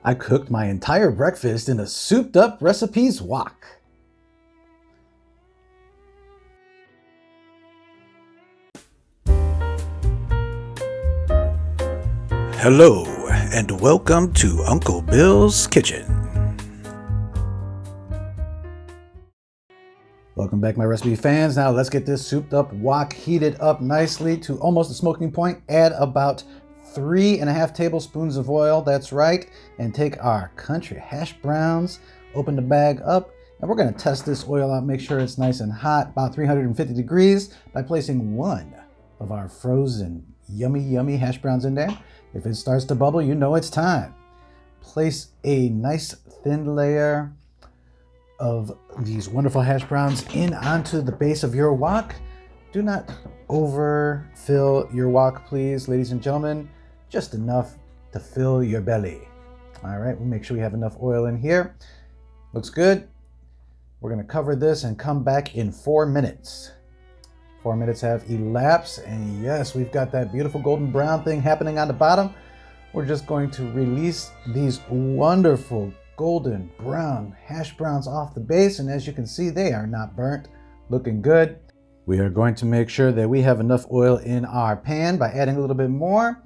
I cooked my entire breakfast in a souped up recipes wok. Hello, and welcome to Uncle Bill's Kitchen. Welcome back, my recipe fans. Now let's get this souped up wok heated up nicely to almost the smoking point. Add about 3.5 tablespoons of oil, that's right, and take our country hash browns, open the bag up, and we're gonna test this oil out, make sure it's nice and hot, about 350 degrees, by placing one of our frozen yummy hash browns in there. If it starts to bubble, you know it's time. Place a nice thin layer of these wonderful hash browns in onto the base of your wok. Do not overfill your wok, please, ladies and gentlemen. Just enough to fill your belly. All right, we'll make sure we have enough oil in here. Looks good. We're gonna cover this and come back in 4 minutes. 4 minutes have elapsed, and yes, we've got that beautiful golden brown thing happening on the bottom. We're just going to release these wonderful golden brown hash browns off the base, and as you can see, they are not burnt, looking good. We are going to make sure that we have enough oil in our pan by adding a little bit more,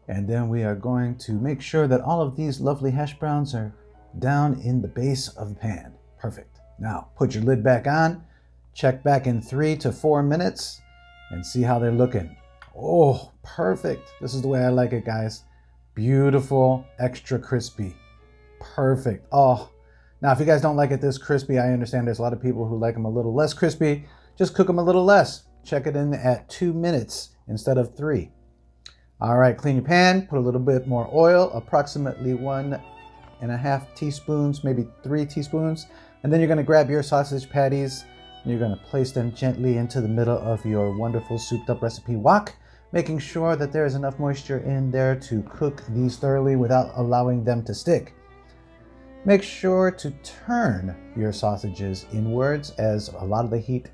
and then we are going to make sure that all of these lovely hash browns are down in the base of the pan. Perfect. Now put your lid back on, check back in 3 to 4 minutes, and see how they're looking. Oh, perfect. This is the way I like it, guys. Beautiful, extra crispy. Perfect. Oh, now if you guys don't like it this crispy, I understand there's a lot of people who like them a little less crispy. Just cook them a little less. Check it in at 2 minutes instead of 3. All right, clean your pan, put a little bit more oil, approximately 1.5 teaspoons, maybe 3 teaspoons. And then you're gonna grab your sausage patties and you're gonna place them gently into the middle of your wonderful souped up recipe wok, making sure that there is enough moisture in there to cook these thoroughly without allowing them to stick. Make sure to turn your sausages inwards, as a lot of the heat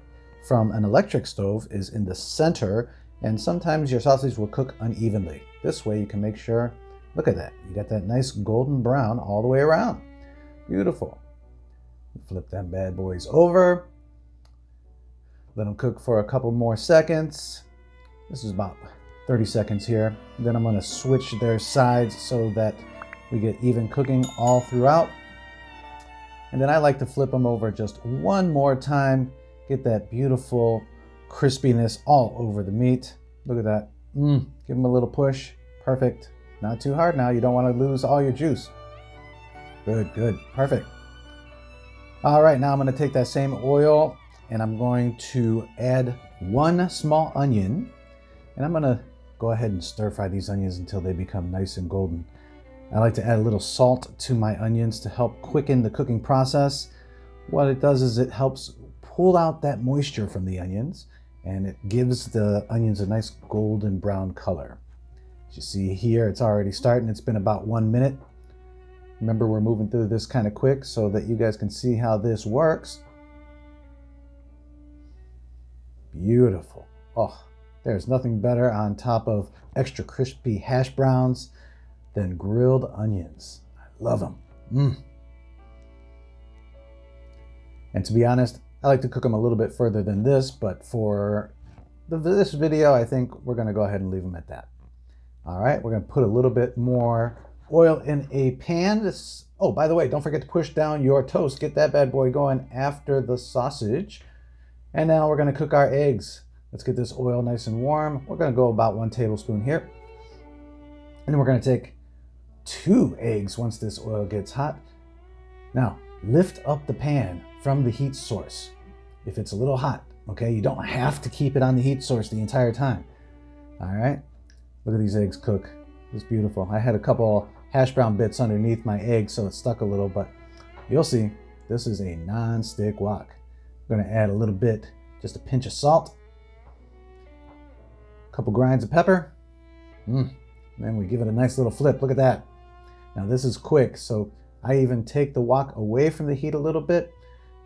from an electric stove is in the center, and sometimes your sausage will cook unevenly. This way you can make sure, look at that, you got that nice golden brown all the way around. Beautiful. Flip them bad boys over. Let them cook for a couple more seconds. This is about 30 seconds here. Then I'm gonna switch their sides so that we get even cooking all throughout. And then I like to flip them over just one more time. Get that beautiful crispiness all over the meat. Look at that. Give them a little push. Perfect. Not too hard now. You don't want to lose all your juice. Good. Perfect. All right, now I'm going to take that same oil and I'm going to add 1 small onion. And I'm going to go ahead and stir fry these onions until they become nice and golden. I like to add a little salt to my onions to help quicken the cooking process. What it does is it helps pull out that moisture from the onions, and it gives the onions a nice golden brown color. As you see here, it's already starting. It's been about 1 minute. Remember, we're moving through this kind of quick so that you guys can see how this works. Beautiful. Oh, there's nothing better on top of extra crispy hash browns than grilled onions. I love them. And to be honest, I like to cook them a little bit further than this, but for this video, I think we're gonna go ahead and leave them at that. All right, we're gonna put a little bit more oil in a pan. Oh, by the way, don't forget to push down your toast. Get that bad boy going after the sausage. And now we're gonna cook our eggs. Let's get this oil nice and warm. We're gonna go about 1 tablespoon here. And then we're gonna take 2 eggs once this oil gets hot. Now, lift up the pan from the heat source if it's a little hot, okay? You don't have to keep it on the heat source the entire time. All right, look at these eggs cook. It's beautiful. I had a couple hash brown bits underneath my egg, so it stuck a little, but you'll see, this is a non-stick wok. I'm gonna add a little bit, just a pinch of salt, a couple grinds of pepper, then we give it a nice little flip. Look at that. Now this is quick, so I even take the wok away from the heat a little bit.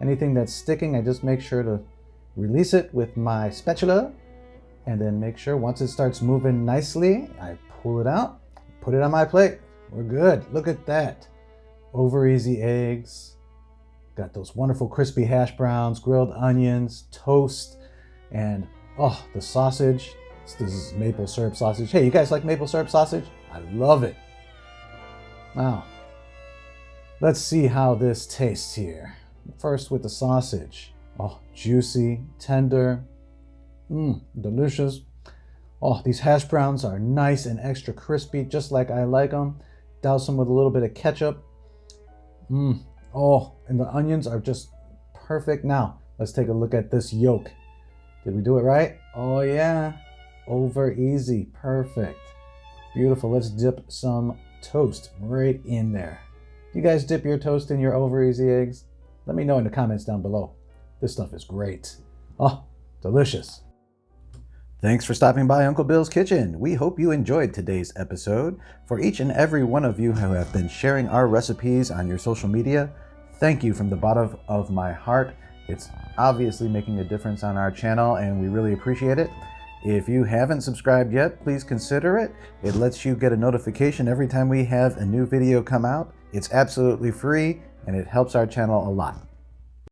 Anything that's sticking, I just make sure to release it with my spatula, and then make sure once it starts moving nicely, I pull it out, put it on my plate. We're good. Look at that. over easy eggs. Got those wonderful crispy hash browns, grilled onions, toast, and oh, the sausage. This is maple syrup sausage. Hey, you guys like maple syrup sausage? I love it. Now, let's see how this tastes here. First with the sausage. Oh, juicy, tender, delicious. Oh, these hash browns are nice and extra crispy, just like I like them. Douse them with a little bit of ketchup. Oh, and the onions are just perfect. Now, let's take a look at this yolk. Did we do it right? Oh yeah, over easy, perfect. Beautiful. Let's dip some toast right in there. Do you guys dip your toast in your over easy eggs? Let me know in the comments down below. This stuff is great. Oh, delicious. Thanks for stopping by Uncle Bill's Kitchen. We hope you enjoyed today's episode. For each and every one of you who have been sharing our recipes on your social media, thank you from the bottom of my heart. It's obviously making a difference on our channel and we really appreciate it. If you haven't subscribed yet, please consider it. It lets you get a notification every time we have a new video come out. It's absolutely free and it helps our channel a lot.